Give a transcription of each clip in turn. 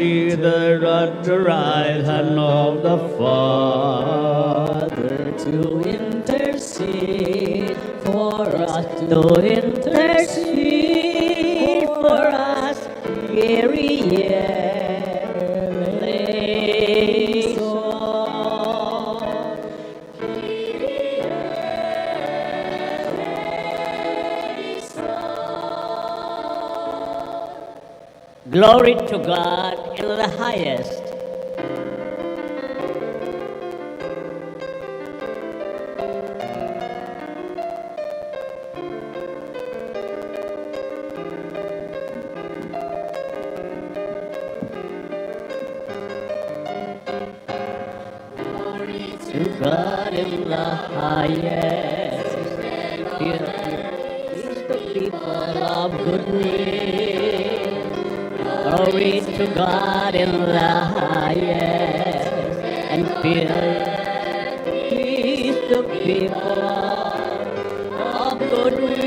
seated at the right hand of the Father, to intercede for us, to intercede for us, Glory to God in the highest. Glory to God in the highest. Peace to people of good will. Glory to God in the highest, and peace to people of good will.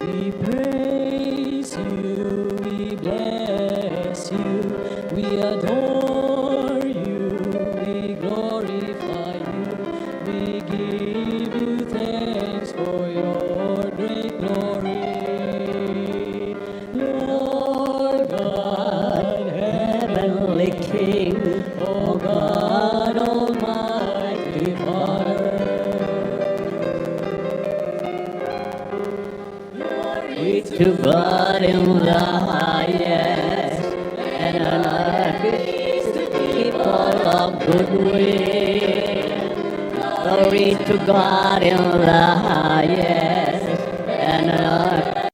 We praise you, we bless you, we adore you, we glorify you, we give you thanks for your great glory. King, O God Almighty Father. Glory to God in the highest, and on earth peace to people of good will. Glory to God in the highest, and on earth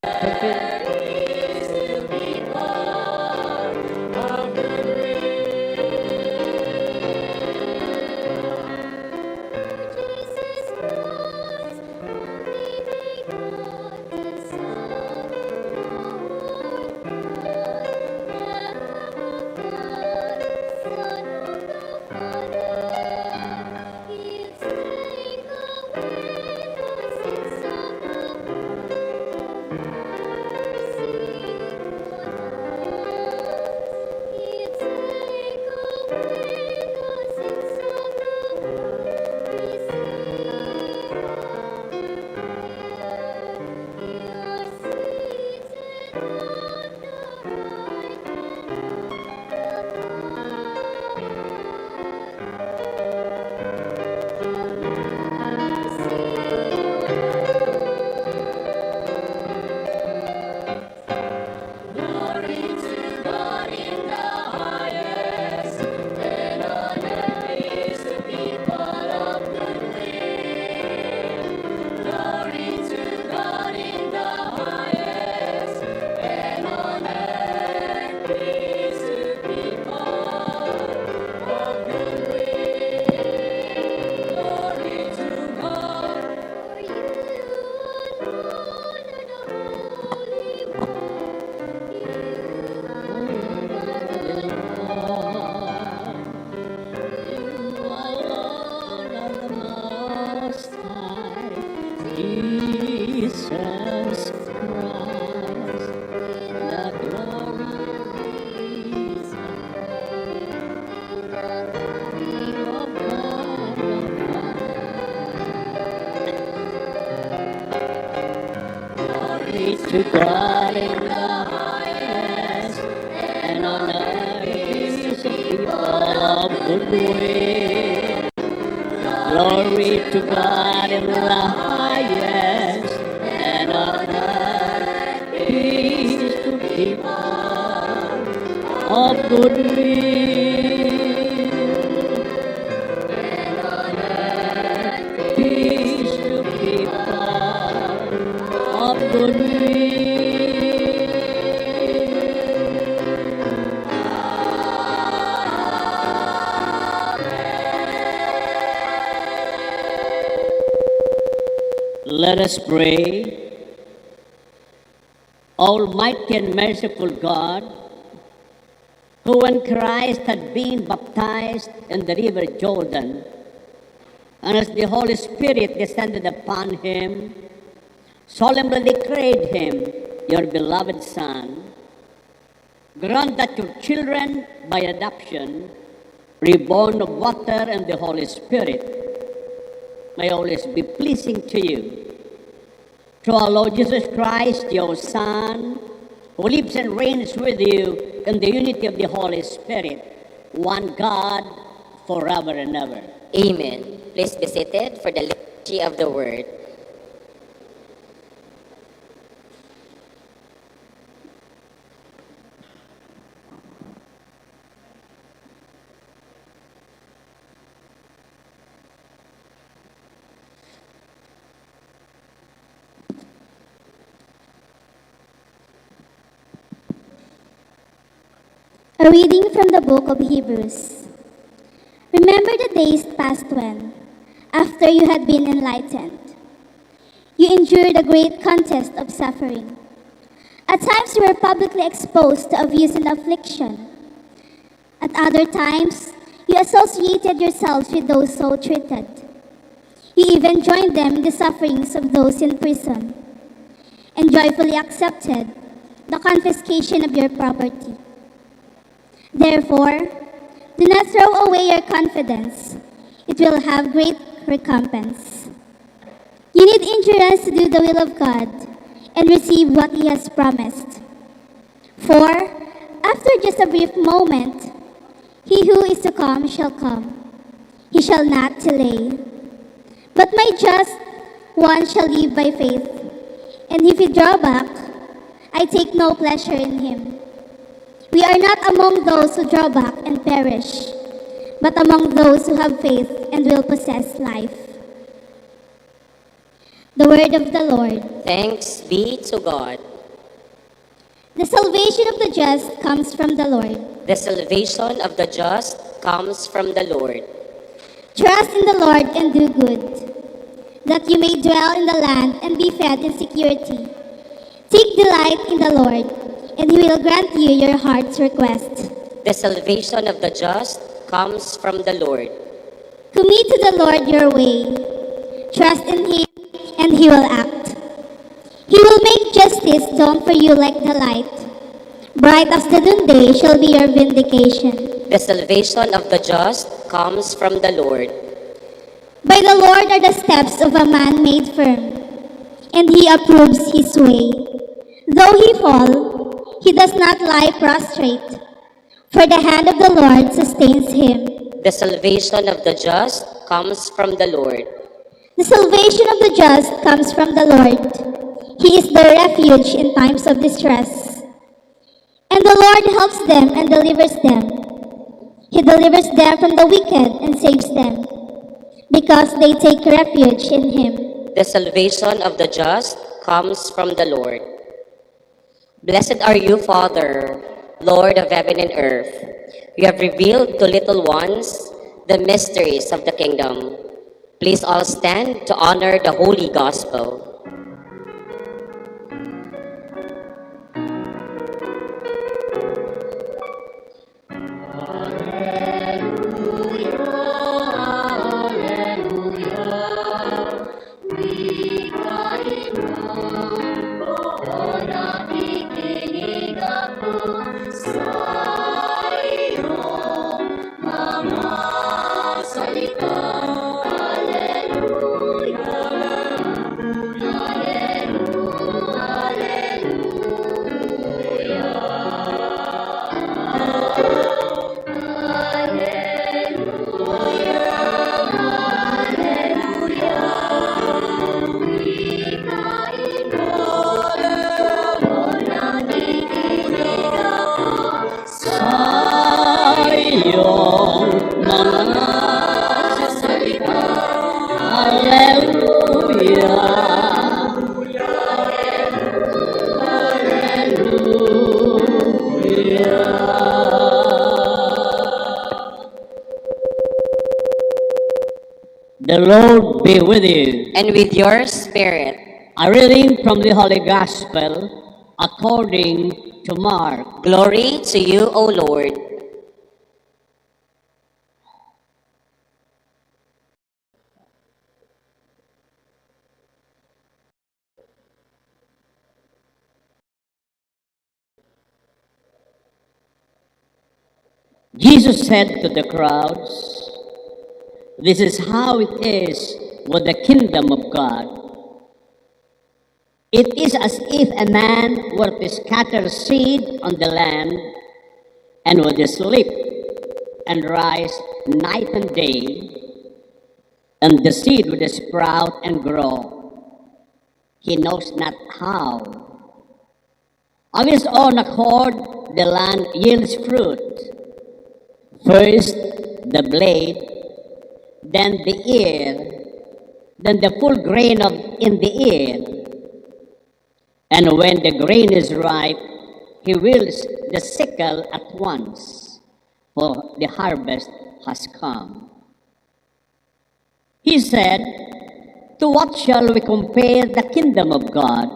to God in the highest, and on earth peace to people of good will. Glory to God in the highest, and on earth peace to people of good will. And on earth peace to people of good will. Let us pray. Almighty and merciful God, who when Christ had been baptized in the river Jordan, and as the Holy Spirit descended upon him, solemnly declared him your beloved Son, Grant that your children, by adoption, reborn of water and the Holy Spirit, may always be pleasing to you. Through our Lord Jesus Christ, your Son, who lives and reigns with you in the unity of the Holy Spirit, one God, forever and ever. Amen. Please be seated for the liturgy of the word. A reading from the book of Hebrews. Remember the days past when, after you had been enlightened, you endured a great contest of suffering. At times you were publicly exposed to abuse and affliction. At other times, you associated yourselves with those so treated. You even joined them in the sufferings of those in prison, and joyfully accepted the confiscation of your property. Therefore, do not throw away your confidence. It will have great recompense. You need endurance to do the will of God and receive what He has promised. For, after just a brief moment, He who is to come shall come. He shall not delay. But my just one shall live by faith, and if he draw back, I take no pleasure in him. We are not among those who draw back and perish, but among those who have faith and will possess life. The word of the Lord. Thanks be to God. The salvation of the just comes from the Lord. The salvation of the just comes from the Lord. Trust in the Lord and do good, that you may dwell in the land and be fed in security. Take delight in the Lord, and He will grant you your heart's request. The salvation of the just comes from the Lord. Commit to the Lord your way. Trust in Him, and He will act. He will make justice dawn for you like the light. Bright as the noonday shall be your vindication. The salvation of the just comes from the Lord. By the Lord are the steps of a man made firm, and He approves his way. Though he fall, he does not lie prostrate, for the hand of the Lord sustains him. The salvation of the just comes from the Lord. The salvation of the just comes from the Lord. He is their refuge in times of distress. And the Lord helps them and delivers them. He delivers them from the wicked and saves them, because they take refuge in Him. The salvation of the just comes from the Lord. Blessed are you, Father, Lord of heaven and earth. You have revealed to little ones the mysteries of the kingdom. Please all stand to honor the Holy Gospel. Sayong mga salita. Hallelujah. The Lord be with you. And with your spirit, A reading from the Holy Gospel according to Mark. glory to you, O Lord. Jesus said to the crowds, "This is how it is with the kingdom of God. It is as if a man were to scatter seed on the land and would sleep and rise night and day, and the seed would sprout and grow. He knows not how. Of his own accord, the land yields fruit. First the blade, then the ear, then the full grain in the ear. And when the grain is ripe, he wields the sickle at once, for the harvest has come." He said, "To what shall we compare the kingdom of God?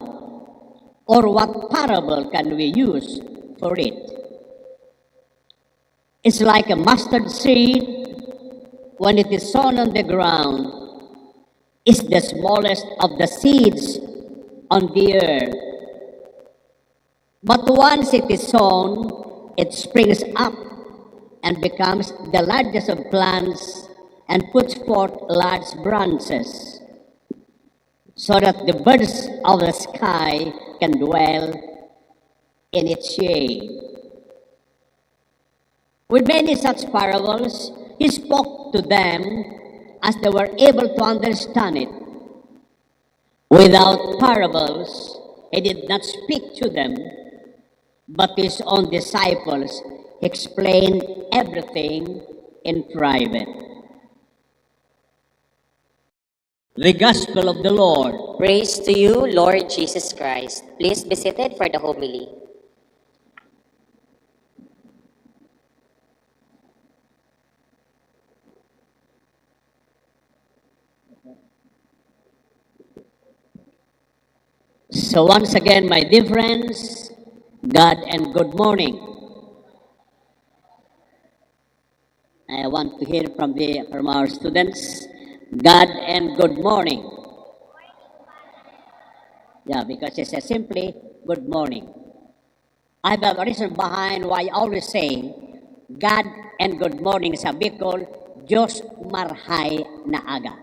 Or what parable can we use for it? It's like a mustard seed when it is sown on the ground. It's the smallest of the seeds on the earth. But once it is sown, it springs up and becomes the largest of plants and puts forth large branches, so that the birds of the sky can dwell in its shade." With many such parables, he spoke to them as they were able to understand it. Without parables, he did not speak to them, but to his own disciples he explained everything in private. The Gospel of the Lord. Praise to you, Lord Jesus Christ. Please be seated for the homily. So once again, my dear friends, God and good morning. I want to hear from our students, God and good morning. Yeah, because it says simply, good morning. I have a reason behind why I always say, God and good morning sa Bicol, Diyos marhay na aga.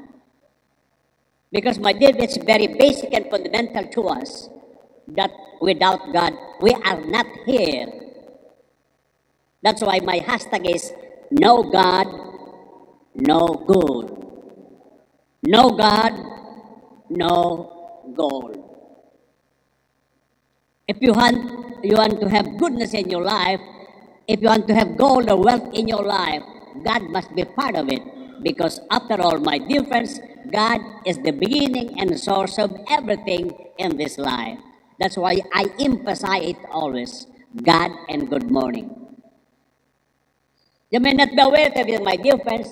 Because my dear, it's very basic and fundamental to us that without God, we are not here. That's why my hashtag is no God, no good. No God, no goal. If you want to have goodness in your life, if you want to have gold or wealth in your life, God must be part of it. Because after all, my dear friends, God is the beginning and source of everything in this life. That's why I emphasize it always, God and good morning. You may not be aware of it, my dear friends,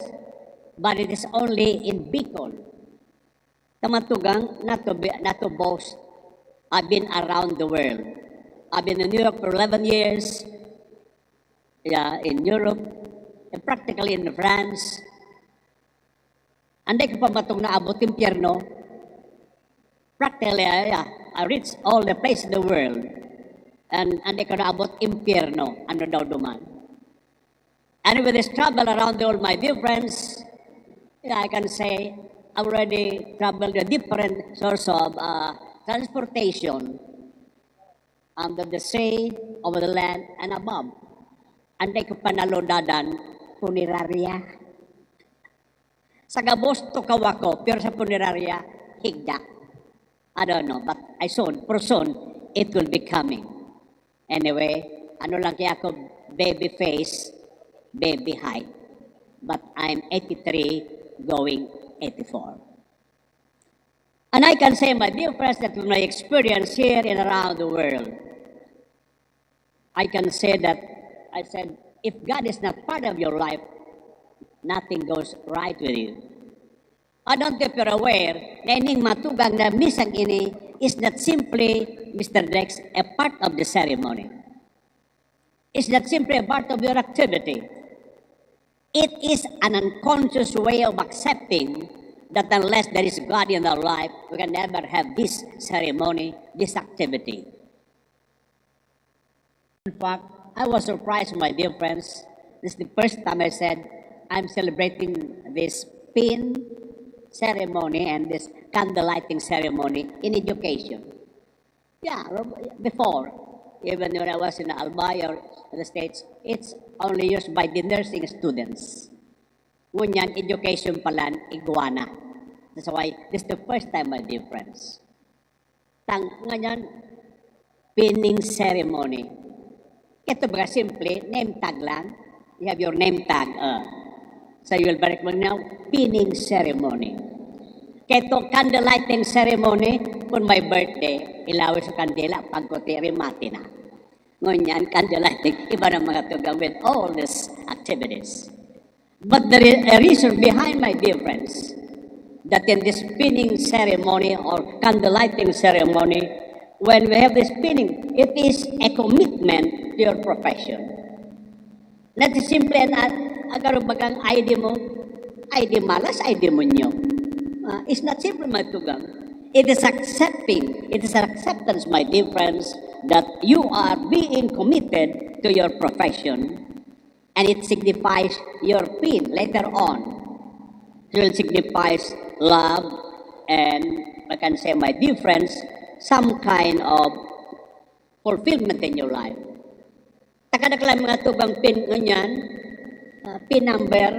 but it is only in Bicol. Tamatugang, not to boast, I've been around the world. I've been in New York for 11 years, in Europe, and practically in France. Anday ko pa matong naabot impyerno, practically, I reached all the places in the world, and anday ko naabot impyerno, ano daw duman. And with this travel around the world, my dear friends, I can say I've already traveled a different source of transportation under the sea, over the land, and above. Anday ko panalodadan, punerarya. Sa gabos to kawako, pero sa punerarya, higda. I don't know, but for soon, it will be coming. Anyway, ano lang kaya ako, baby face, baby height. But I'm 83, going 84. And I can say, my dear friends, that from my experience here and around the world, I can say that, I said, if God is not part of your life, nothing goes right with you. I don't know if you're aware, na ining matugang na misang ini is not simply, Mr. Dex, a part of the ceremony. It's not simply a part of your activity. It is an unconscious way of accepting that unless there is God in our life, we can never have this ceremony, this activity. In fact, I was surprised, my dear friends, This is the first time I said, I'm celebrating this pin ceremony and this candle lighting ceremony in education. Yeah, before, even when I was in Albay or in the States, it's only used by the nursing students. Ngunyan, education palan, iguana. That's why this is the first time, my dear friends. Ngayon, pinning ceremony. Ito ba simple, name tag lang. You have your name tag. So you will be now, pinning ceremony. Keto candle lighting ceremony, kung my birthday, ilaw sa kandila, pagkutiri mati na. Ngunyan, candle lighting, iba na mga tugang with all these activities. But there is a reason behind, my dear friends, that in this pinning ceremony or candle lighting ceremony, when we have this pinning, it is a commitment to your profession. Not simply agar bagang ID mo, ID malas, ID mo nyo. It's not simple, my tugang. It is accepting, it is an acceptance, my dear friends, that you are being committed to your profession, and it signifies your pin later on. It will signifies love, and I can say, my dear friends, some kind of fulfillment in your life. Takadaklan mga tugang pin ngunyan, pin number,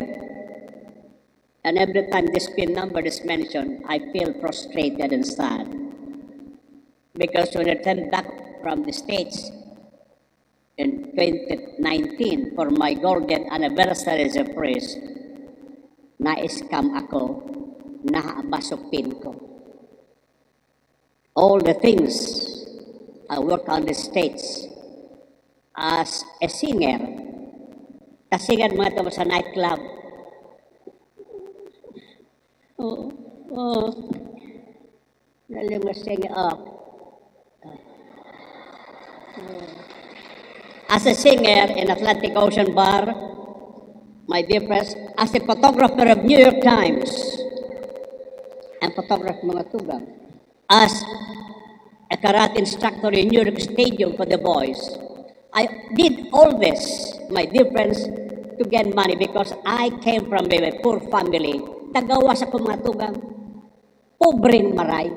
and every time this pin number is mentioned, I feel frustrated and sad. Because when I came back from the States in 2019 for my golden anniversary as a priest, na-scam ako, nahabasok pin ko. All the things I work on the States as a singer. Kasingan mga ito sa nightclub. Naling mo sing up. As a singer in Atlantic Ocean Bar, my dear friends, as a photographer of New York Times, and photographer mga tugang, as a karate instructor in New York Stadium for the boys, I did all this, my dear friends, to get money because I came from a poor family. Tagawa sa kumatugang, pobreng maray.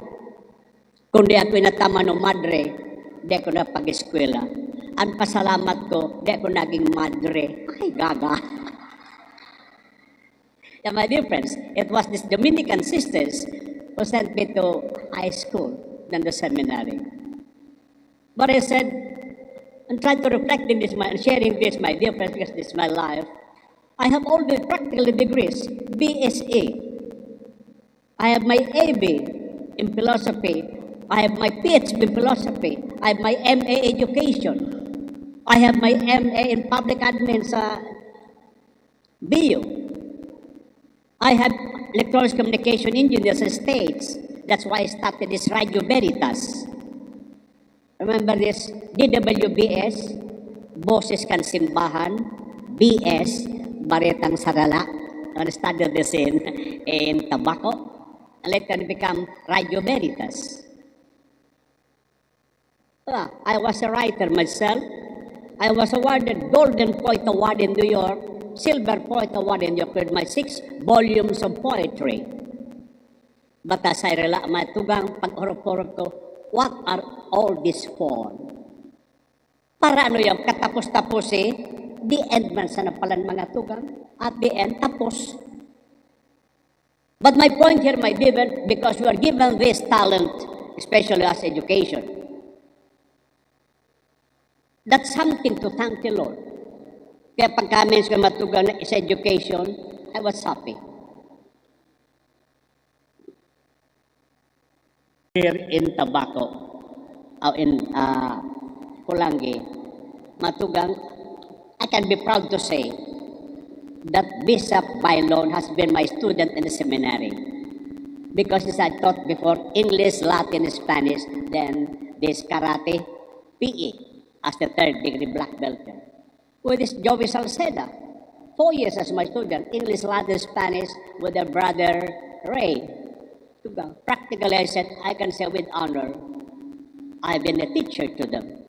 Kundi ako inatama ng madre, di ako na pag-eskwela. Ang pasalamat ko, di ako naging madre. Ay, gaga. Yeah, my dear friends, it was these Dominican sisters who sent me to high school than the seminary. But I said, and trying to reflect in this, sharing this, my dear friends, because this is my life. I have all the practical degrees, BSA. I have my AB in philosophy. I have my PhD in philosophy. I have my MA education. I have my MA in public admin sa BU. I have electronics communication engineer sa States. That's why I started this Radio Veritas. Remember this? DWBS, Boses Kan Simbahan, BS, Baretang Sarala. I studied this in Tabaco. And later become Radio Veritas. I was a writer myself. I was awarded Golden Poet Award in New York, Silver Poet Award in New York with my 6 volumes of poetry. But as I rela matugang pag-orok-orok ko, what are all this for? Para ano yung katapos-tapos the end man sa napalan mga tugang, at the end, tapos. But my point here, my dear, because we are given this talent, especially as education, that's something to thank the Lord. Kaya pagka ko matugang sa education, I was happy. Here in Tabaco, in Pulangi, matugang, I can be proud to say that Bishop Bailon has been my student in the seminary. Because as I taught before, English, Latin, Spanish, then this karate, PE, as the 3rd degree black belt. With this Joey Salceda, 4 years as my student, English, Latin, Spanish, with their brother Ray. Practically, I said, I can say with honor, I've been a teacher to them.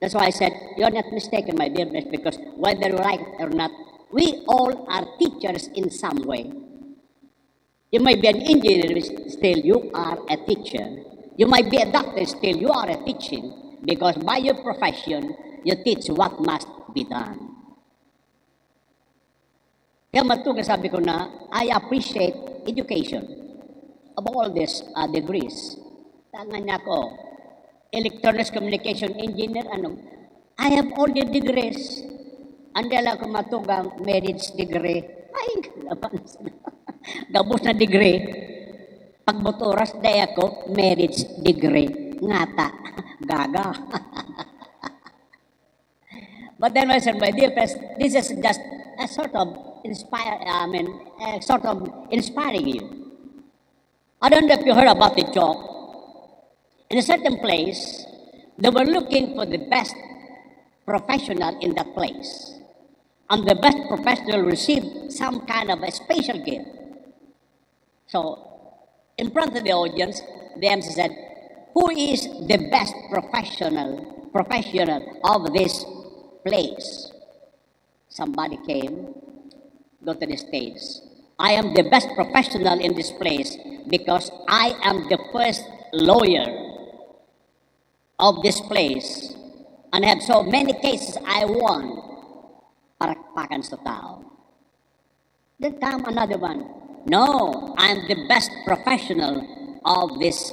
That's why I said, you're not mistaken, my dear friends, because whether you like it or not, we all are teachers in some way. You might be an engineer, still you are a teacher. You might be a doctor, still you are a teaching, because by your profession, you teach what must be done. Kaya matuga sabi ko na, I appreciate education of all these degrees. Tangan niya ko, electronics communication engineer, I have all the degrees. Andala ko matugang marriage degree. Ay, gabos na degree. Pagbotoras, daya ko, marriage degree. Ngata, gaga. But then I said, my dear friends, this is just a sort of inspiring you. I don't know if you heard about the job. In a certain place, they were looking for the best professional in that place. And the best professional received some kind of a special gift. So, in front of the audience, the MC said, who is the best professional of this place? Somebody came, go to the stage. I am the best professional in this place because I am the first lawyer of this place and have so many cases I won. Parakpakan sa tao. Then come another one. No, I'm the best professional of this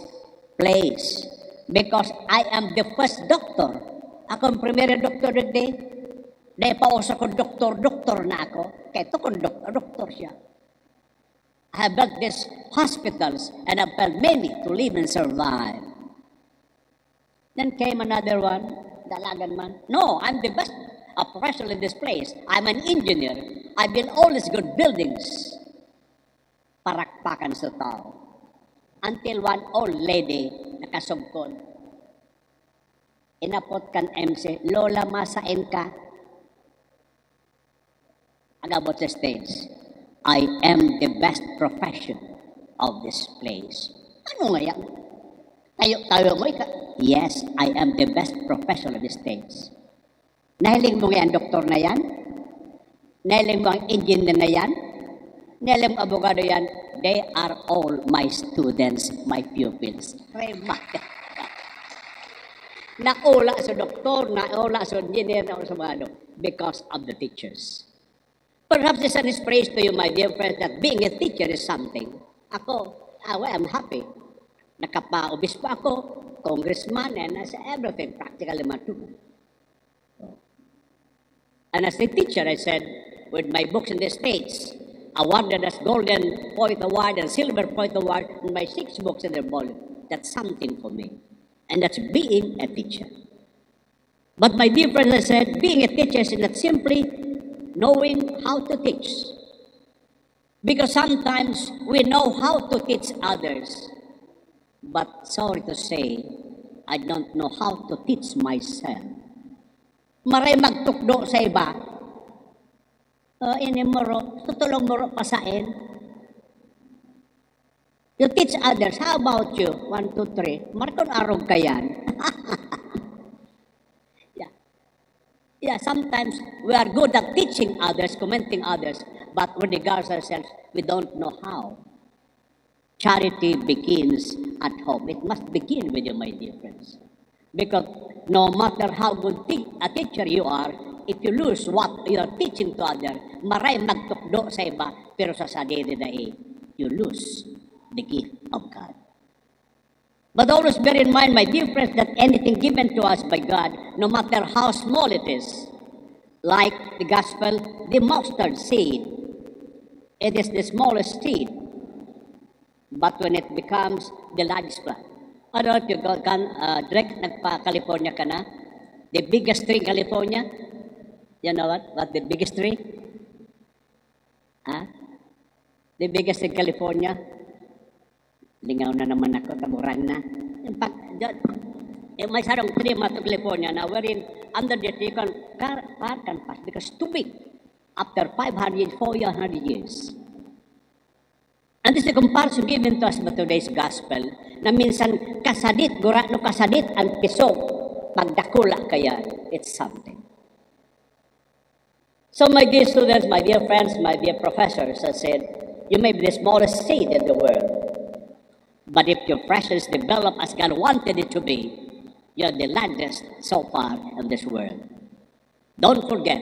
place because I am the first doctor. Ako ang primera doktor today. Dahil pa usa ko doktor na ako. Kaya ito kong doktor siya. I have built these hospitals and I've helped many to live and survive. Then came another one, dalagan man. No, I'm the best professional in this place. I'm an engineer. I build all these good buildings. Parakpakan sa tao. Until one old lady nakasugkod. Inapot kan MC, Lola, masain ka. Agabot sa stage. I am the best profession of this place. Ano nga yan? Tayo mo ika? Yes, I am the best professional of this stage. Nahiling mo nga yan, doktor na yan? Nahiling mo ang engineer na yan? Nahiling mo abogado yan? They are all my students, my pupils. Naula sa doktor, naula sa engineer, naula sa abogado because of the teachers. Perhaps it's an inspiration to you, my dear friends, that being a teacher is something. Ako, I'm happy. Nakapa-obispo ako, congressman, and everything, practically matuto. And as a teacher, I said, with my books in the States, awarded as Golden Point Award and Silver Point Award, and my 6 books in their volume, that's something for me. And that's being a teacher. But my dear friends, I said, being a teacher is not simply knowing how to teach. Because sometimes we know how to teach others. But sorry to say, I don't know how to teach myself. Maray magtukdo sa iba. Inimoro, tutulong moro pasain. You teach others. How about you? 1, 2, 3. Markon arog ka yan. Yeah, sometimes we are good at teaching others, commenting others, but with regards ourselves, we don't know how. Charity begins at home. It must begin with you, my dear friends. Because no matter how good a teacher you are, if you lose what you are teaching to others, maray magtukdo sa iba, pero sa sadiri na you lose the gift of God. But always bear in mind, my dear friends, that anything given to us by God, no matter how small it is, like the gospel, the mustard seed, it is the smallest seed. But when it becomes the largest plant, I don't know if you can, direct nagpa-California ka na, the biggest tree in California, you know what the biggest tree? The biggest in California, lingaw na naman ako, taburan na. In fact, may sarong tree sa California na wherein under the tree car can pass because too big after 500, 400 years. And this is the comparison given to us by today's gospel na minsan kasadit, gura no kasadit ang piso pagdakula kaya, it's something. So my dear students, my dear friends, my dear professors, I said, you may be the smallest seed in the world, but if your precious develop as God wanted it to be, you're the largest so far in this world. Don't forget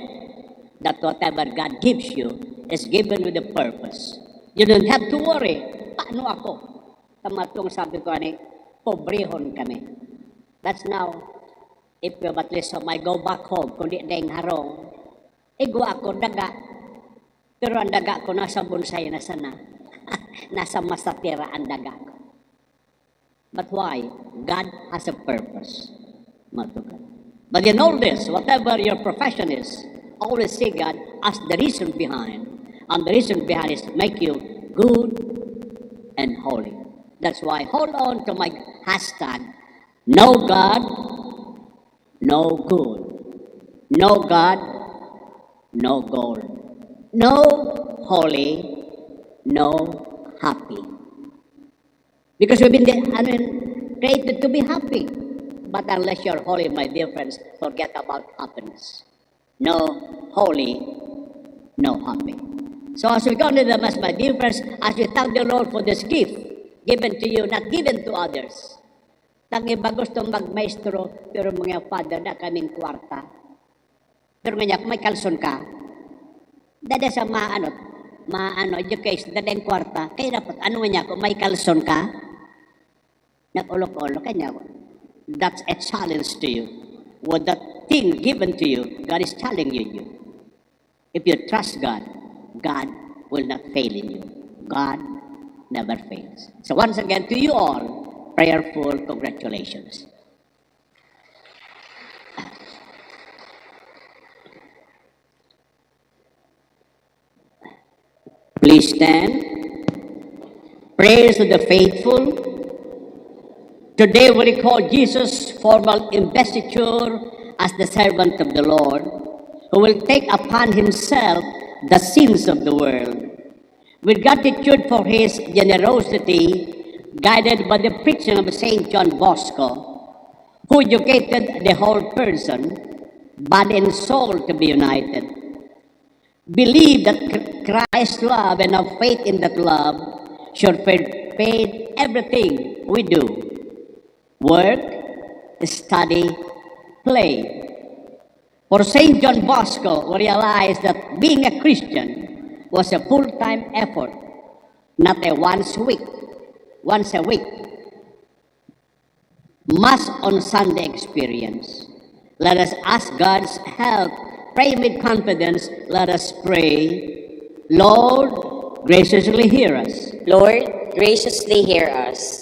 that whatever God gives you is given with a purpose. You don't have to worry, paano ako? Tamatong sabi ko ani, pobrehon kami. That's now, if you at least I go back home, kundi dahing harong, igwa ako daga, pero ang daga ko nasa bonsai na sana. Nasa masatira ang daga ko. But why? God has a purpose. But in all this, whatever your profession is, always see God as the reason behind. And the reason behind is make you good and holy. That's why hold on to my hashtag, no God, no good. No God, no gold. No holy, no happy. Because we've been created to be happy. But unless you're holy, my dear friends, forget about happiness. No holy, no happy. So as we go into the Mass, my dear friends, as we thank the Lord for this gift, given to you, not given to others. Tangi ba gusto magmaestro, pero mga father na kaming kwarta. Pero nga may kalson ka. Dada sa maano, education, dada yung kwarta. Kaya dapat, ano nga kung may kalson ka, nag-ulok-ulok kanya. That's a challenge to you. What that thing given to you, God is challenging you. If you trust God, God will not fail in you. God never fails. So once again, to you all, prayerful congratulations. Please stand. Prayers to the faithful. Today we recall Jesus' formal investiture as the servant of the Lord, who will take upon himself the sins of the world. With gratitude for his generosity, guided by the preaching of St. John Bosco, who educated the whole person, body and soul to be united. Believe that Christ's love and our faith in that love should pervade everything we do. Work, study, play. For St. John Bosco, we realized that being a Christian was a full-time effort, not a once a week. Mass on Sunday experience. Let us ask God's help. Pray with confidence. Let us pray. Lord, graciously hear us. Lord, graciously hear us.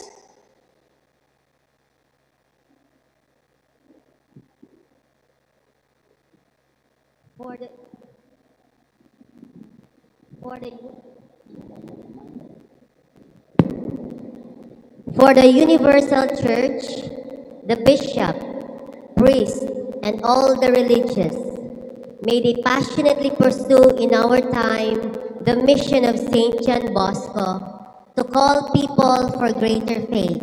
For the Universal Church, the bishop, priest, and all the religious, may they passionately pursue in our time the mission of St. John Bosco to call people for greater faith,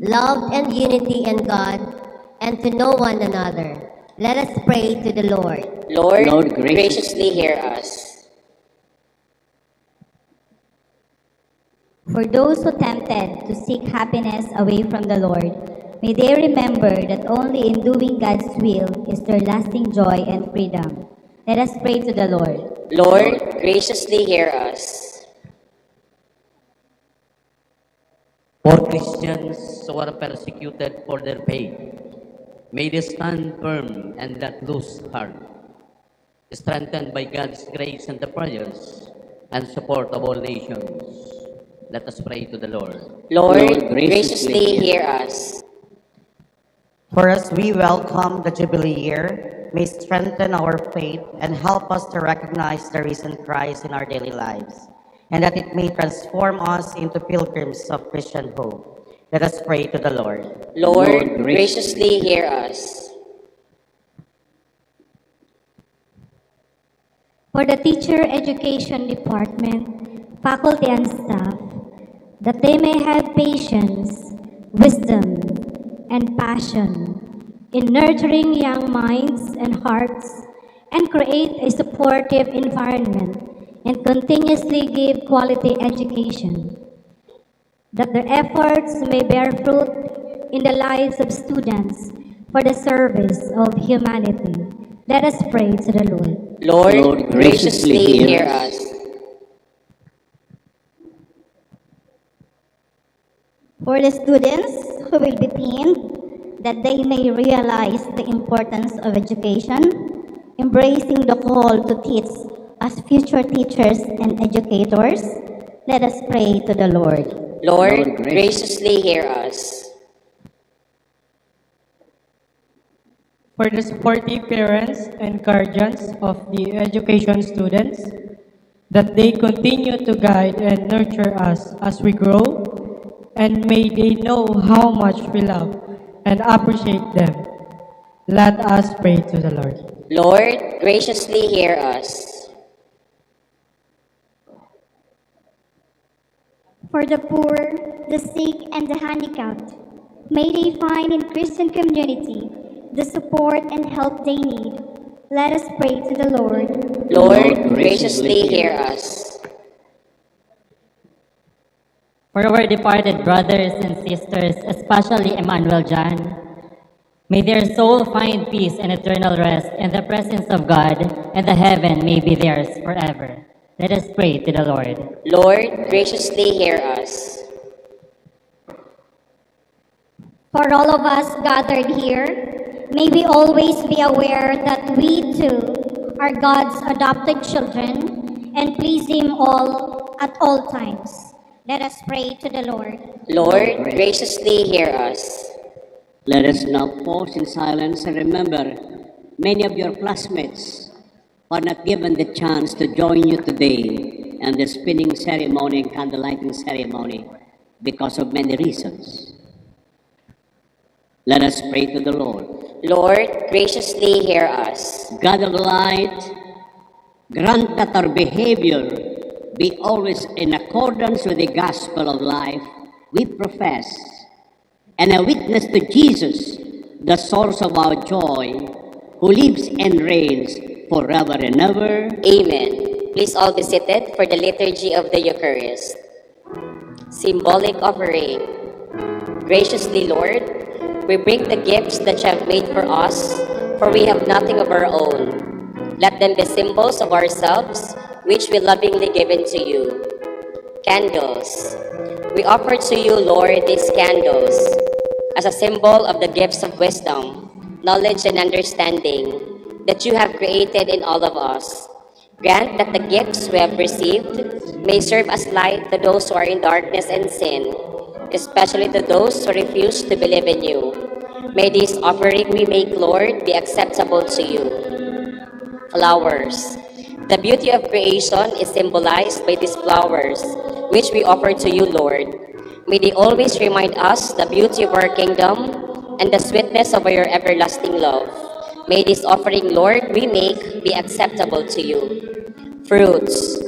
love and unity in God, and to know one another. Let us pray to the Lord. Lord, graciously hear us. For those who tempted to seek happiness away from the Lord, may they remember that only in doing God's will is there lasting joy and freedom. Let us pray to the Lord. Lord, graciously hear us. For Christians who are persecuted for their faith, may they stand firm and not lose heart, strengthened by God's grace and the prayers and support of all nations. Let us pray to the Lord. Lord, graciously hear us. For as we welcome the Jubilee year, may strengthen our faith and help us to recognize the risen Christ in our daily lives, and that it may transform us into pilgrims of Christian hope. Let us pray to the Lord. Lord, graciously hear us. For the Teacher Education Department, faculty and staff, that they may have patience, wisdom, and passion in nurturing young minds and hearts, and create a supportive environment and continuously give quality education, that their efforts may bear fruit in the lives of students for the service of humanity. Let us pray to the Lord. Lord, graciously hear us. For the students who will be pinned, that they may realize the importance of education, embracing the call to teach as future teachers and educators, let us pray to the Lord. Lord, graciously hear us. For the supportive parents and guardians of the education students, that they continue to guide and nurture us as we grow, and may they know how much we love and appreciate them. Let us pray to the Lord. Lord, graciously hear us. For the poor, the sick, and the handicapped, may they find in Christian community the support and help they need. Let us pray to the Lord. Lord, graciously hear us. For our departed brothers and sisters, especially Emmanuel John, may their soul find peace and eternal rest in the presence of God, and the heaven may be theirs forever. Let us pray to the Lord. Lord, graciously hear us. For all of us gathered here, may we always be aware that we too are God's adopted children and please Him all at all times. Let us pray to the Lord. Lord, graciously hear us. Let us now pause in silence and remember many of your classmates who are not given the chance to join you today in the spinning ceremony and candlelighting ceremony because of many reasons. Let us pray to the Lord. Lord, graciously hear us. God of light, grant that our behavior be always in accordance with the gospel of life we profess, and a witness to Jesus, the source of our joy, who lives and reigns forever and ever. Amen. Please all be seated for the liturgy of the Eucharist. Symbolic offering. Graciously, Lord, we bring the gifts that you have made for us, for we have nothing of our own. Let them be symbols of ourselves, which we lovingly give to you. Candles. We offer to you, Lord, these candles as a symbol of the gifts of wisdom, knowledge, and understanding that you have created in all of us. Grant that the gifts we have received may serve as light to those who are in darkness and sin, especially to those who refuse to believe in you. May this offering we make, Lord, be acceptable to you. Flowers. The beauty of creation is symbolized by these flowers, which we offer to you, Lord. May they always remind us the beauty of our kingdom and the sweetness of your everlasting love. May this offering, Lord, we make be acceptable to you. Fruits.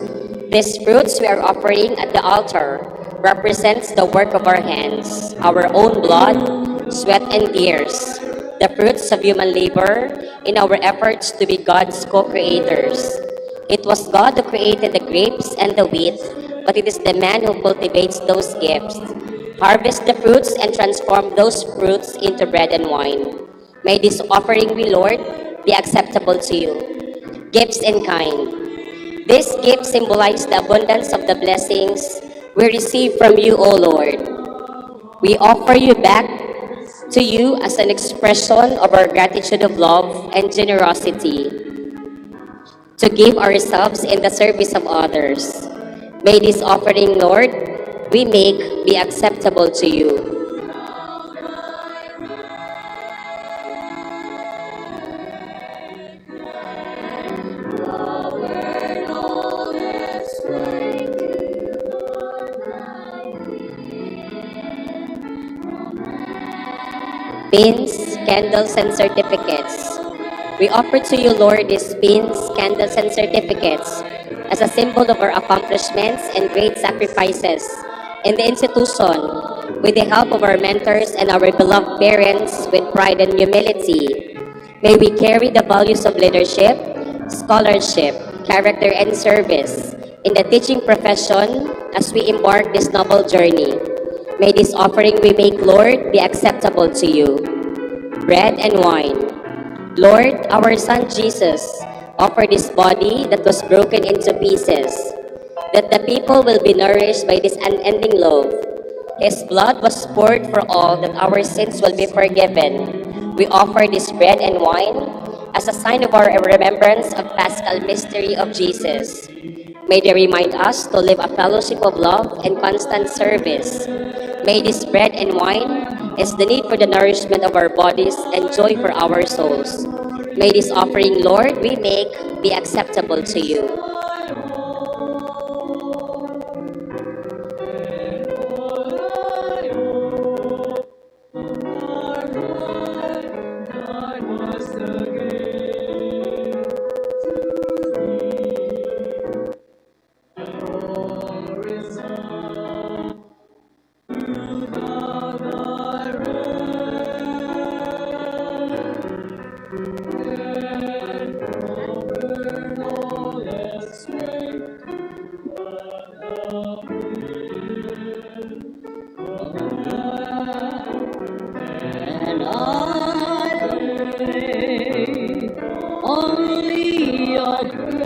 These fruits we are offering at the altar represents the work of our hands, our own blood, sweat, and tears, the fruits of human labor in our efforts to be God's co-creators. It was God who created the grapes and the wheat, but it is the man who cultivates those gifts. Harvest the fruits and transform those fruits into bread and wine. May this offering, we Lord, be acceptable to you. Gifts in kind. These gifts symbolize the abundance of the blessings we receive from you, O Lord. We offer you back to you as an expression of our gratitude of love and generosity to give ourselves in the service of others. May this offering, Lord, we make be acceptable to you. Pins, candles, and certificates. We offer to you, Lord, these pins, candles, and certificates as a symbol of our accomplishments and great sacrifices in the institution, with the help of our mentors and our beloved parents, with pride and humility, may we carry the values of leadership, scholarship, character, and service in the teaching profession as we embark this noble journey. May this offering we make, Lord, be acceptable to you. Bread and wine. Lord, our Son Jesus, offer this body that was broken into pieces, that the people will be nourished by this unending love. His blood was poured for all, that our sins will be forgiven. We offer this bread and wine as a sign of our remembrance of Paschal mystery of Jesus. May they remind us to live a fellowship of love and constant service. May this bread and wine is the need for the nourishment of our bodies and joy for our souls. May this offering, Lord, we make be acceptable to you. And I pray only your grace,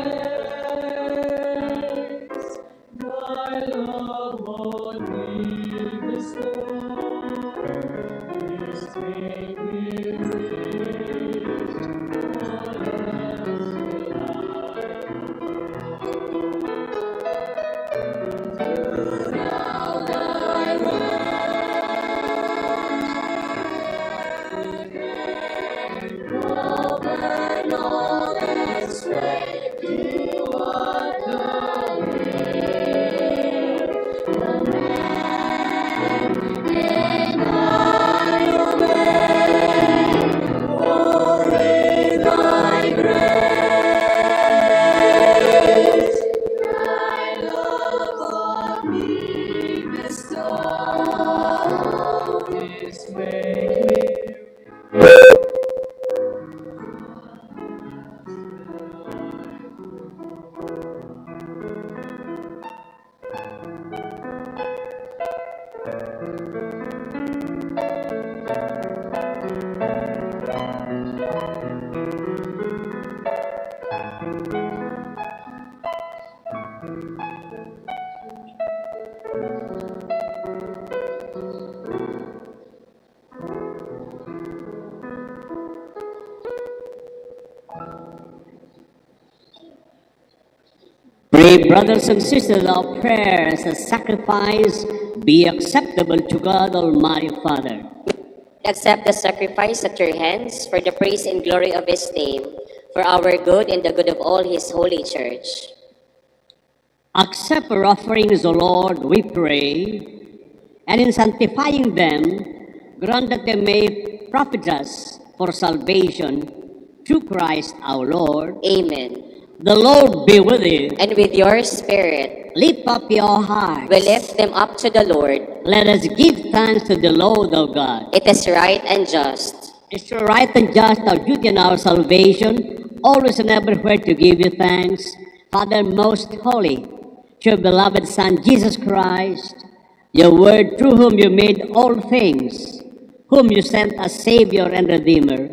thy love on me bestow, this make me rich, all else throughout thy govern all that's right, do what thou wilt, command, and I obey, for in thy grace, thy love on me bestow, this make me Pray, brothers and sisters, our prayer as a sacrifice be acceptable to God Almighty Father. Accept the sacrifice at your hands for the praise and glory of his name, for our good and the good of all his holy church. Accept our offerings, O Lord, we pray, and in sanctifying them, grant that they may profit us for salvation through Christ our Lord. Amen. The Lord be with you. And with your spirit, Lift up your hearts. we lift them up to the Lord. Let us give thanks to the Lord our God. It is right and just. It's the right and just our duty and our salvation, always and everywhere to give you thanks, Father most holy, to your beloved Son, Jesus Christ, your word through whom you made all things, whom you sent as Savior and Redeemer,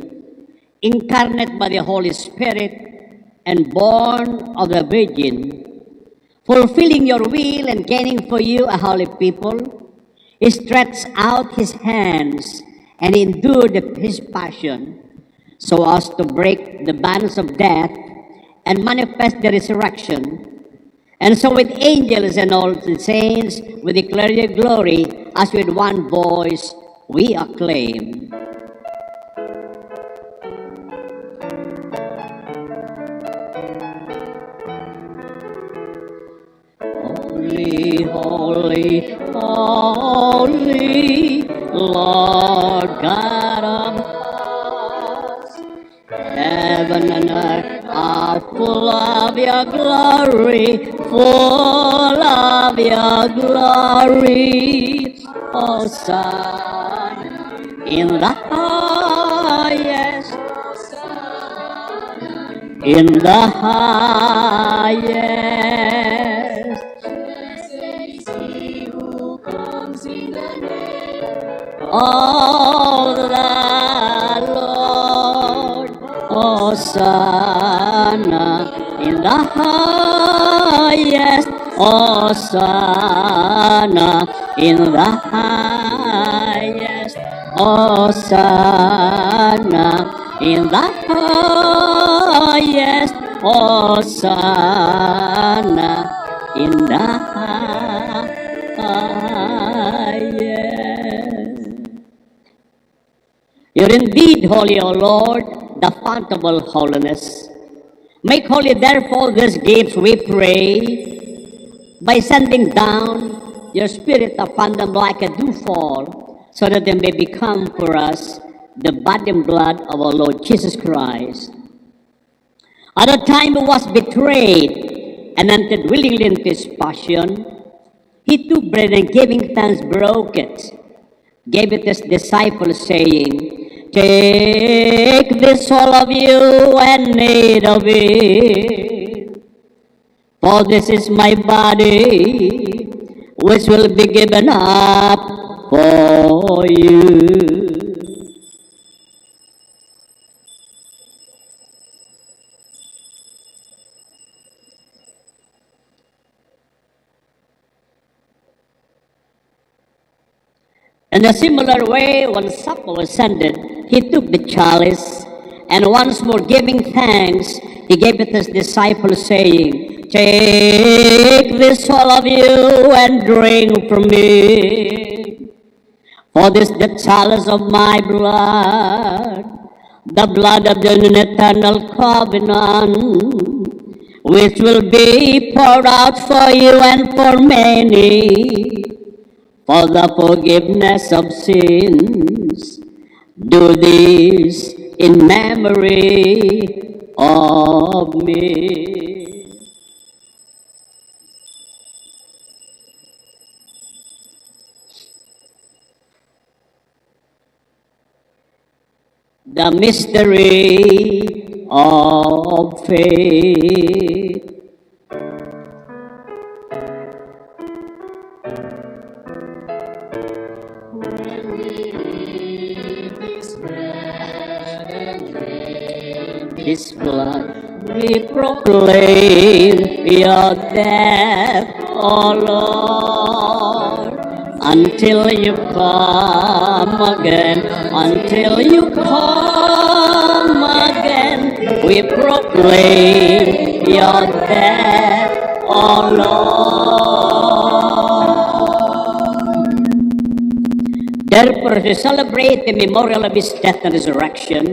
incarnate by the Holy Spirit and born of the Virgin, fulfilling your will and gaining for you a holy people, he stretched out his hands and endured his passion, so as to break the bonds of death and manifest the resurrection. And so with angels and all the saints, we declare your glory, as with one voice we acclaim. Holy, holy, holy, Lord God of hosts, heaven and earth are full of your glory, full of of your glory, Hosanna in the highest, in the highest. Oh, the Lord, Hosanna in the highest, Hosanna in the highest, Hosanna in the highest, Hosanna in the highest. You're indeed holy, O Lord, the fount of all holiness. Make holy, therefore, these gifts, we pray, by sending down your Spirit upon them like a dewfall, so that they may become for us the body and blood of our Lord Jesus Christ. At the time he was betrayed and entered willingly into his passion, he took bread and giving thanks broke it, gave it to his disciples, saying, "Take this, all of you, and eat of it. For this is my body, which will be given up for you." In a similar way, when supper was ended, he took the chalice, and once more giving thanks, he gave it to his disciples, saying, "Take this, all of you, and drink from it. For this is the chalice of my blood, the blood of the eternal covenant, which will be poured out for you and for many, for the forgiveness of sins. Do this in memory of me." The mystery of faith. His blood, we proclaim your death, O Lord, until you come again, until you come again. We proclaim your death, O Lord. Therefore, as we celebrate the memorial of his death and resurrection,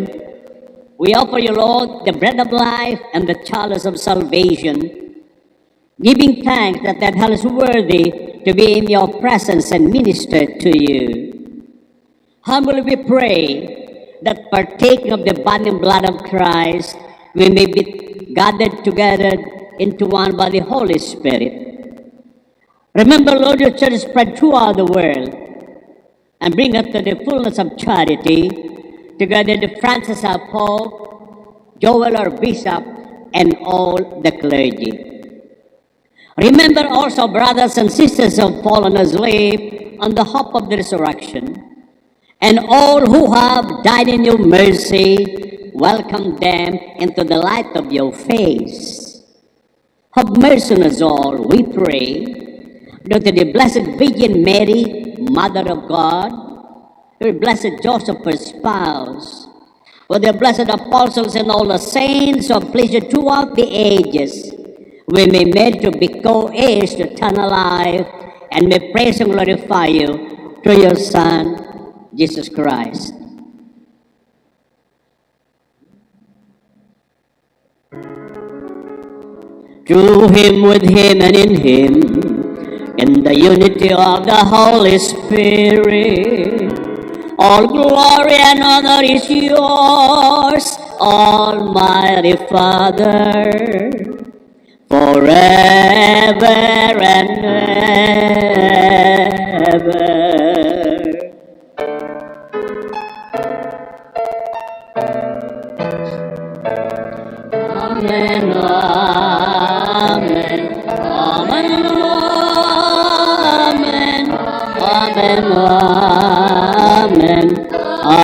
we offer you, Lord, the bread of life and the chalice of salvation, giving thanks that hell is worthy to be in your presence and minister to you. Humbly we pray that partaking of the body and blood of Christ, we may be gathered together into one by the Holy Spirit. Remember, Lord, your church spread throughout the world, and bring us to the fullness of charity, together the Francis our Pope, Joel our Bishop, and all the clergy. Remember also brothers and sisters who have fallen asleep on the hope of the resurrection, and all who have died in your mercy, welcome them into the light of your face. Have mercy on us all, we pray, that the Blessed Virgin Mary, Mother of God, your blessed Joseph, her spouse, with the blessed apostles and all the saints who have pleased you throughout the ages, we may merit to be co-heirs to eternal life, and may praise and glorify you through your Son, Jesus Christ. Through him, with him, and in him, in the unity of the Holy Spirit, all glory and honor is yours, Almighty Father, forever and ever. Amen, amen, amen, amen, amen, amen, amen.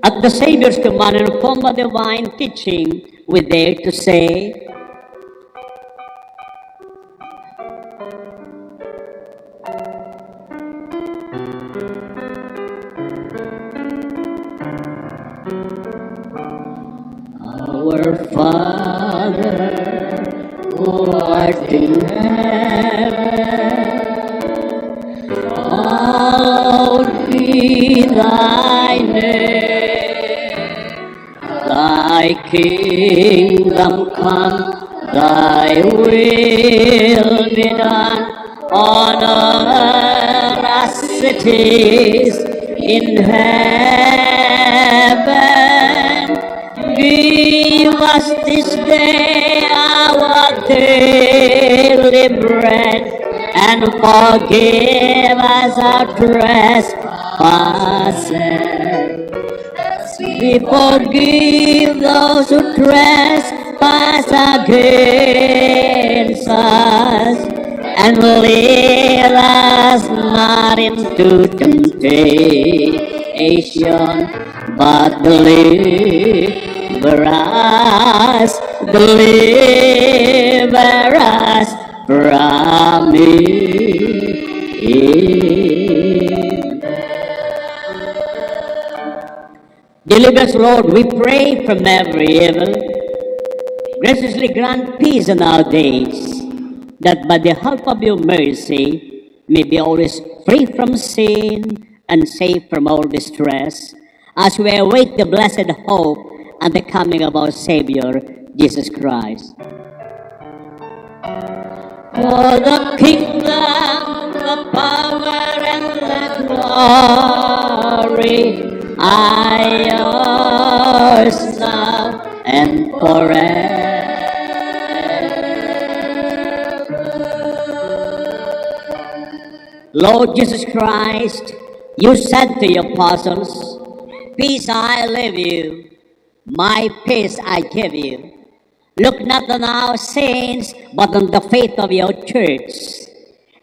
At the Savior's command and from the divine teaching, we dare to say, Our Father, who art in heaven, hallowed be thy name. Thy kingdom come, thy will be done on earth as it is in heaven. Give us this day our daily bread, and forgive us our trespasses. We forgive those who trespass against us, and lead us not into temptation, but deliver us from evil. Deliver us, Lord, we pray, from every evil. Graciously grant peace in our days, that by the help of your mercy may be always free from sin and safe from all distress, as we await the blessed hope and the coming of our Savior, Jesus Christ. For the kingdom, the power, and the glory are yours now and forever. Lord Jesus Christ, you said to your apostles, peace I leave you, my peace I give you. Look not on our sins, but on the faith of your church,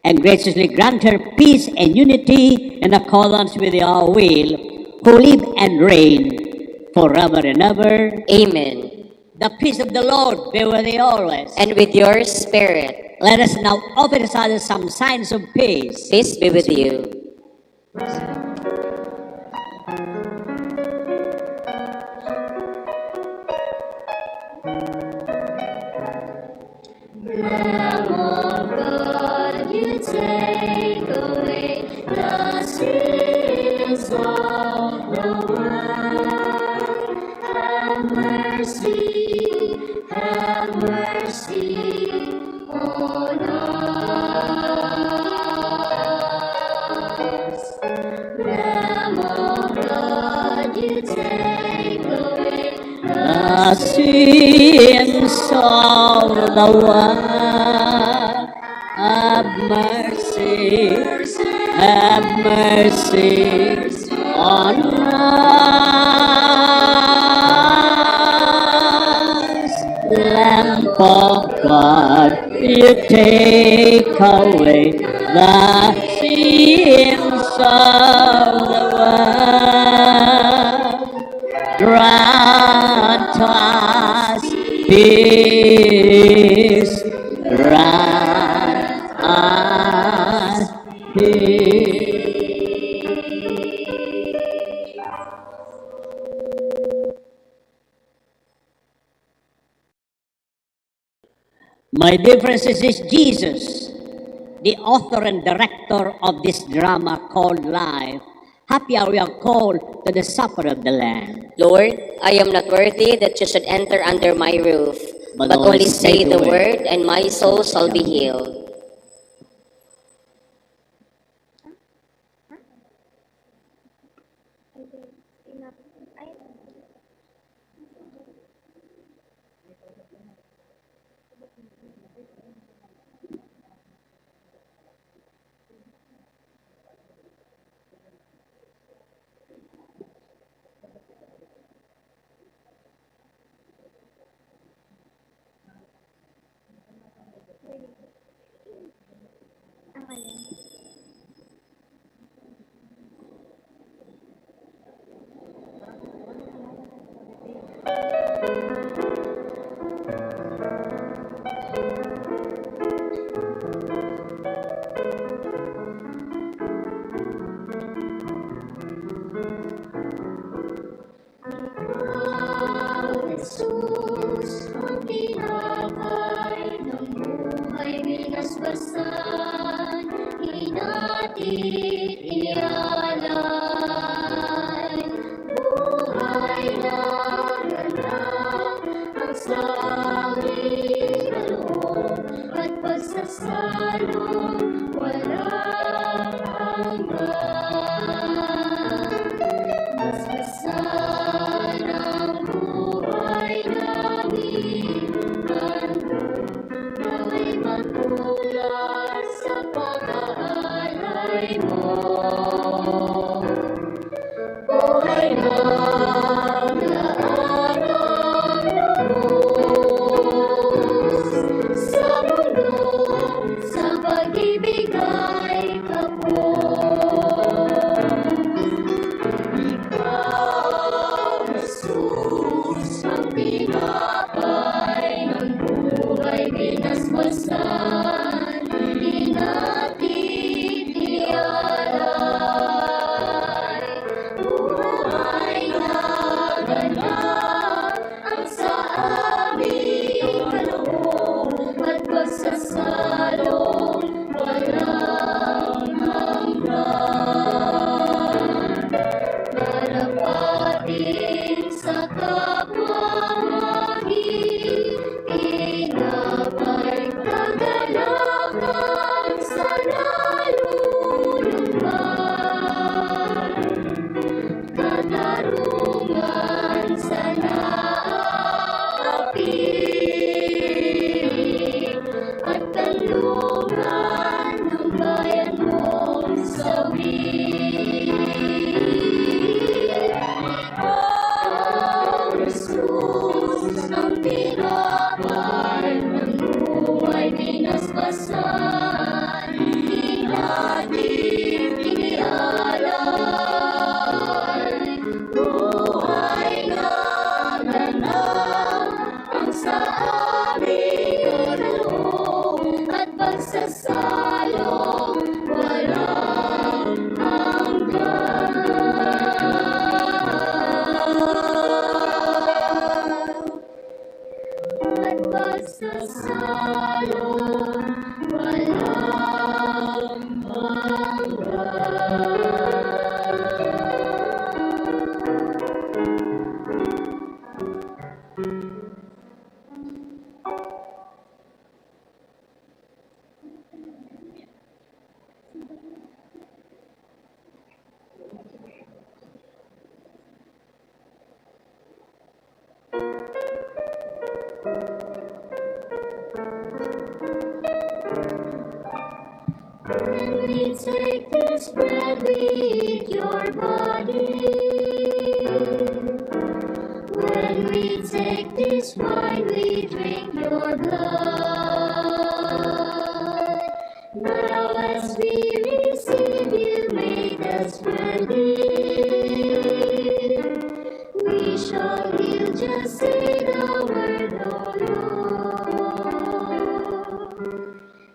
and graciously grant her peace and unity in accordance with your will, who live and reign forever and ever. Amen. The peace of the Lord be with you always. And with your spirit. Let us now offer each other some signs of peace. Peace be with you. Lamb of God, you take away the sins of the world. Have mercy on us. Lamb of God, you take away The sins of the world. Have mercy on us. Lamb of God, you take away the sins of the world. Grant us peace. Grant us peace. My dear friends, this is Jesus, the author and director of this drama called life. Happy are we are called to the supper of the Lamb. Lord, I am not worthy that you should enter under my roof, but only say the word, and my soul shall be healed. sa aming kaloob at pagsasalong walang hanggan. Masmasan ang buhay namin, nawa'y matulad sa pag-aalay mo. Buhay ng laarang lubos sa mundo, sa pag-ibig ay kapos. Ikaw, Jesus, ang tinapay ng buhay binasbasan, di natin ialay. Buhay na ganap ang sa aming kaloob at pagsasalong walang hanggan. Darapatin sa kapwa makikinabay, kagalakan sa nalulungan, katarungan sa naapi, at kanlungan ng bayan mong sawi. Ikaw, Jesus, ang tinapay ng buhay binasbasan, di natin inialay. Buhay na ganap ang sa aming kaloob at pagsasalong walang hanggan. At pagsasalong walang hanggan. When we take this bread, we eat your body. When we take this wine, we drink your blood. Now as we receive you, made us ready. We shall heal, just say the word, O Lord.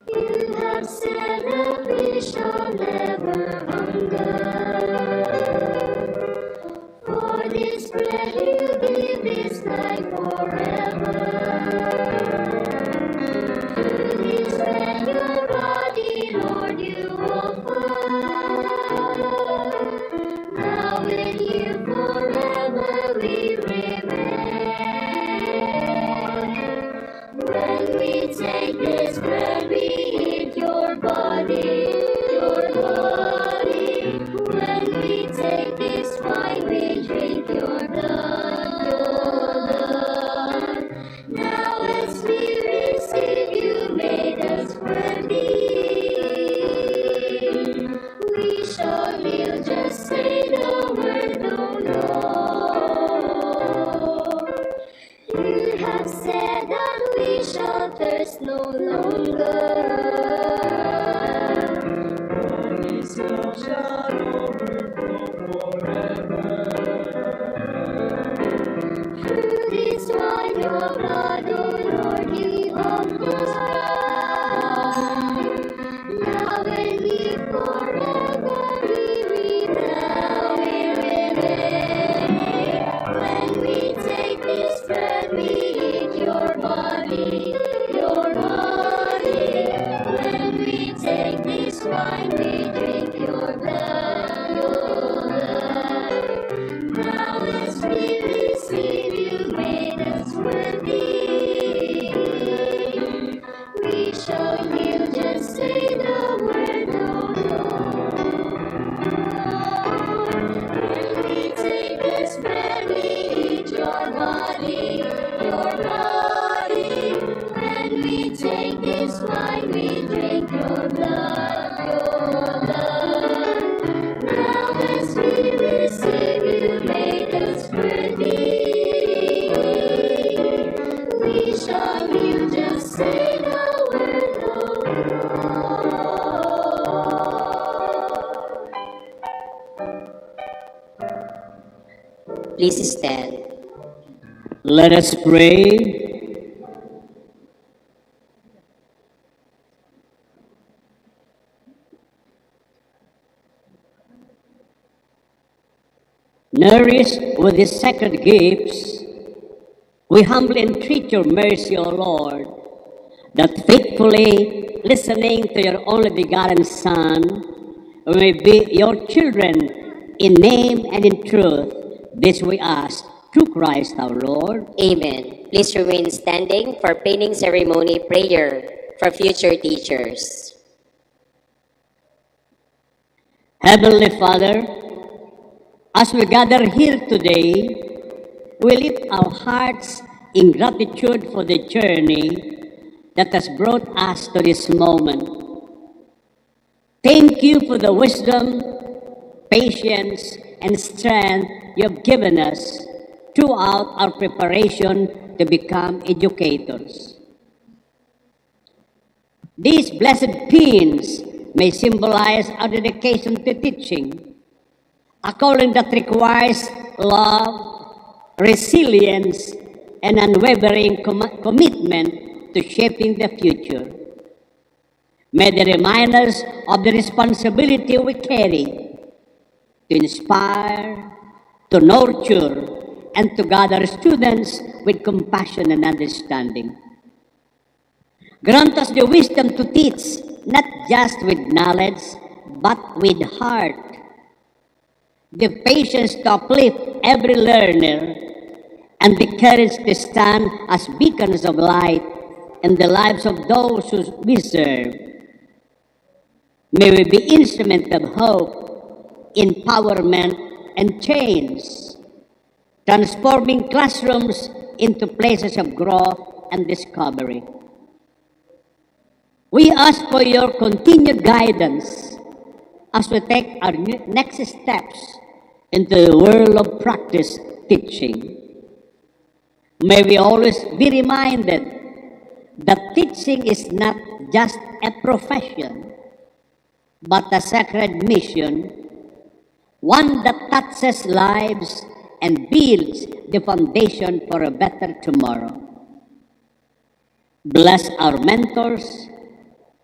You have said that we shall never hunger. For this bread you give is life forever. Through this bread your body, Lord, you offer. Now in you forever we remain. When we take this bread, we eat your body, your body. When we take this wine, we drink your blood, your blood. Now as we receive you, made us worthy. We shall kneel, just say the word, O Lord. You have said that we shall thirst no longer. This love shall overflow forever. Through this wine, your blood, O Lord, you offer. Now and you forever we remain. When we take this bread, we eat your body, your body. When we take this wine, we drink your blood, your blood. Now as we receive you, made us worthy. Please stand. Let us pray. Nourished with these sacred gifts, we humbly entreat your mercy, O Lord, that faithfully listening to your only begotten Son, we may be your children in name and in truth. This we ask through Christ our Lord. Amen. Please remain standing for painting ceremony prayer for future teachers. Heavenly Father, as we gather here today, we lift our hearts in gratitude for the journey that has brought us to this moment. Thank you for the wisdom, patience, and strength you have given us throughout our preparation to become educators. These blessed pins may symbolize our dedication to teaching, a calling that requires love, resilience, and unwavering commitment to shaping the future. May they remind us of the responsibility we carry to inspire, to nurture, and to gather students with compassion and understanding. Grant us the wisdom to teach, not just with knowledge, but with heart. The patience to uplift every learner, and the courage to stand as beacons of light in the lives of those who we serve. May we be instruments of hope, empowerment, and change, transforming classrooms into places of growth and discovery. We ask for your continued guidance as we take our next steps into the world of practice teaching. May we always be reminded that teaching is not just a profession, but a sacred mission, one that touches lives and builds the foundation for a better tomorrow. Bless our mentors,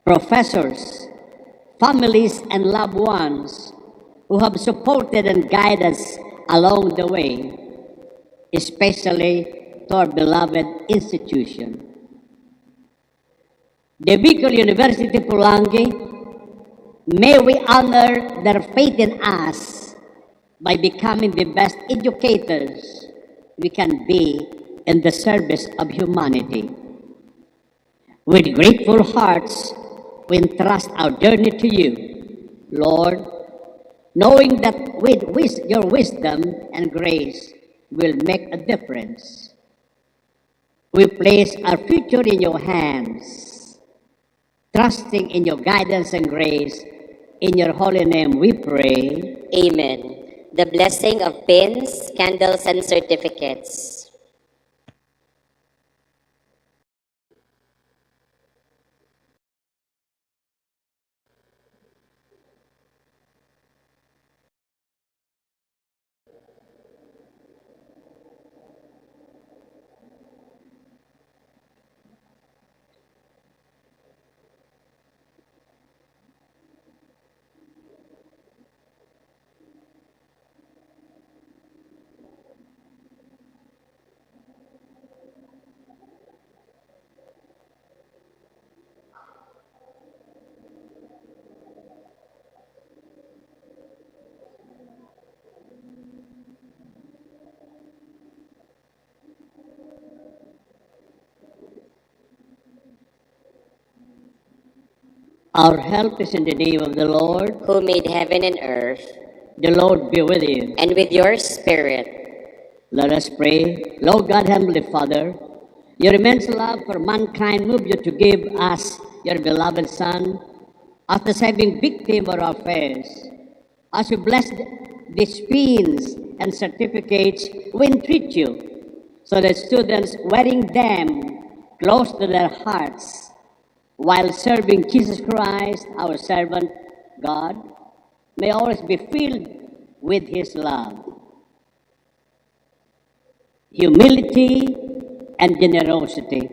professors, families, and loved ones who have supported and guided us along the way, especially to our beloved institution. The Bicol University Pulangi, may we honor their faith in us by becoming the best educators we can be in the service of humanity. With grateful hearts, we entrust our journey to you, Lord, knowing that with your wisdom and grace will make a difference. We place our future in your hands, trusting in your guidance and grace. In your holy name we pray. Amen. The blessing of pins, candles, and certificates. Our help is in the name of the Lord, who made heaven and earth, the Lord be with you. and with your spirit. Let us pray. Lord God, Heavenly Father, your immense love for mankind moved you to give us your beloved Son as the saving victim of our faith. As we bless these pins and certificates, we entreat you so that students wearing them close to their hearts while serving Jesus Christ, our servant God, may always be filled with his love. humility, and generosity.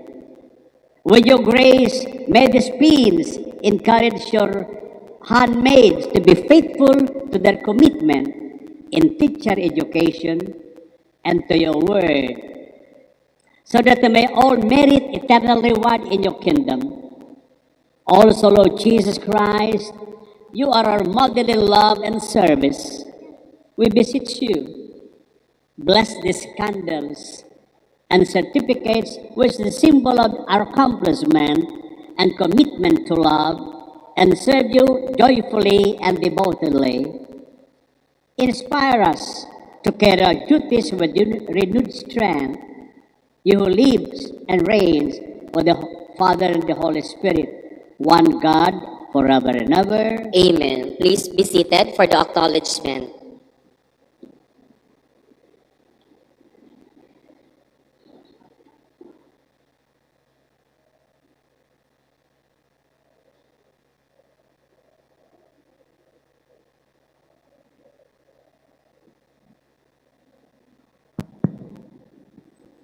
With your grace, may these peons encourage your handmaids to be faithful to their commitment in teacher education and to your word, so that they may all merit eternal reward in your kingdom. Also, Lord Jesus Christ, you are our model in love and service. We beseech you, bless these candles and certificates which the symbol of our accomplishment and commitment to love and serve you joyfully and devotedly. Inspire us to carry our duties with renewed strength, you who lives and reigns with the Father and the Holy Spirit, one God, forever and ever. Amen. Please be seated for the acknowledgement.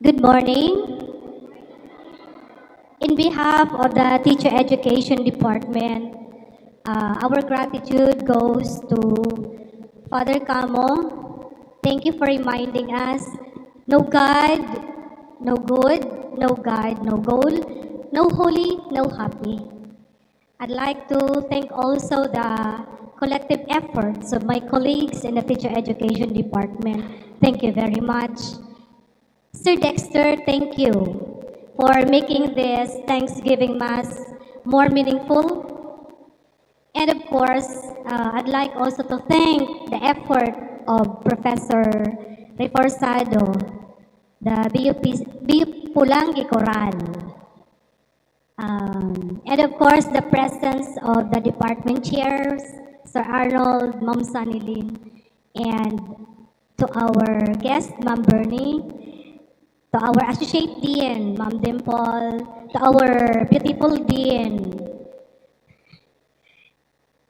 Good morning. In behalf of the Teacher Education Department, our gratitude goes to Father Camo. Thank you for reminding us, no God, no good, no God, no goal, no holy, no happy. I'd like to thank also the collective efforts of my colleagues in the Teacher Education Department. Thank you very much. Sir Dexter, thank you for making this Thanksgiving Mass more meaningful. And of course, I'd like also to thank the effort of Professor Reforzado, the BUP Pulangi Coral. And of course, the presence of the department chairs, Sir Arnold, Ma'am Sanilin, and to our guest, Ma'am Bernie, to our Associate Dean, Ma'am Dimple, to our beautiful Dean,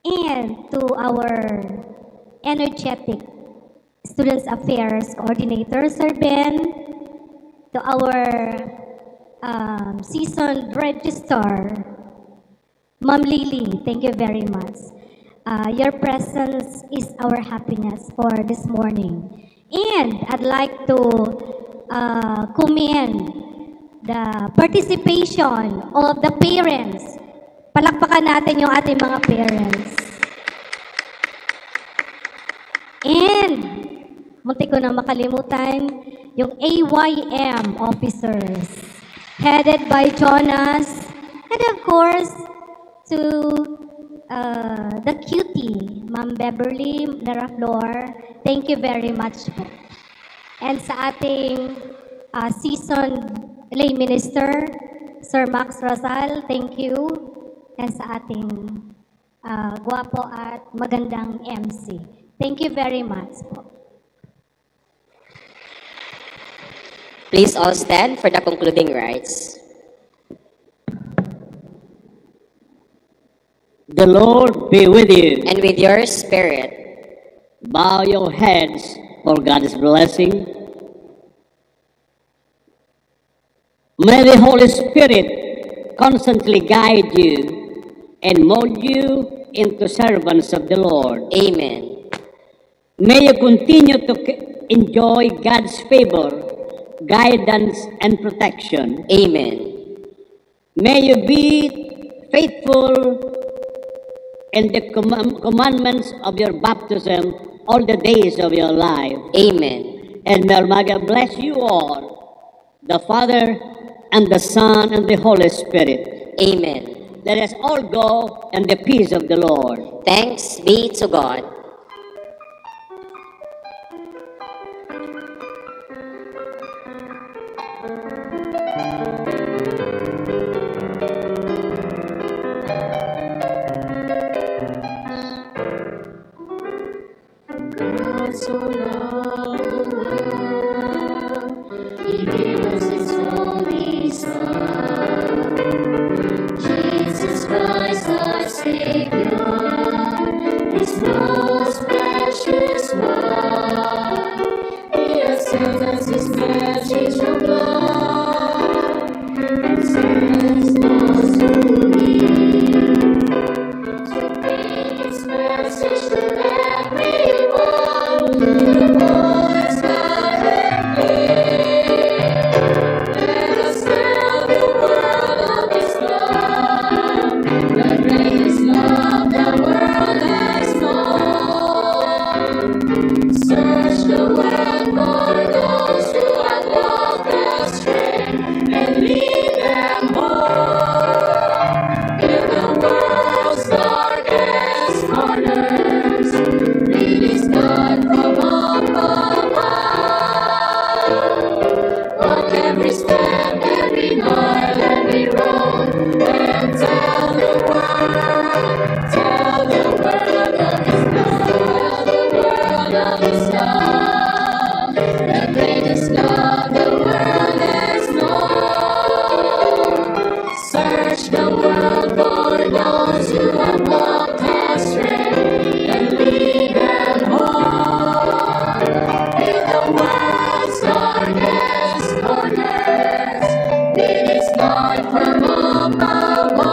and to our energetic Students Affairs Coordinator, Sir Ben, to our seasoned registrar, Ma'am Lily, thank you very much. Your presence is our happiness for this morning. And I'd like to commend the participation of the parents. Palakpakan natin yung ating mga parents. And, muntik ko na makalimutan, yung AYM officers, headed by Jonas, and of course, to the cutie, Ma'am Beverly Naraflor, thank you very much po. And sa ating seasoned lay minister, Sir Max Rosal, thank you. And sa ating guwapo at magandang MC. Thank you very much po. Please all stand for the concluding rites. The Lord be with you. And with your spirit. Bow your heads for God's blessing. May the Holy Spirit constantly guide you and mold you into servants of the Lord. Amen. May you continue to enjoy God's favor, guidance, and protection. Amen. May you be faithful in the commandments of your baptism all the days of your life. Amen. And may Almighty bless you all, the Father, and the Son, and the Holy Spirit. Amen. Let us all go in the peace of the Lord. Thanks be to God. God so loved the world, He gave us His only Son. Jesus Christ our Savior is Lord. It is not from above.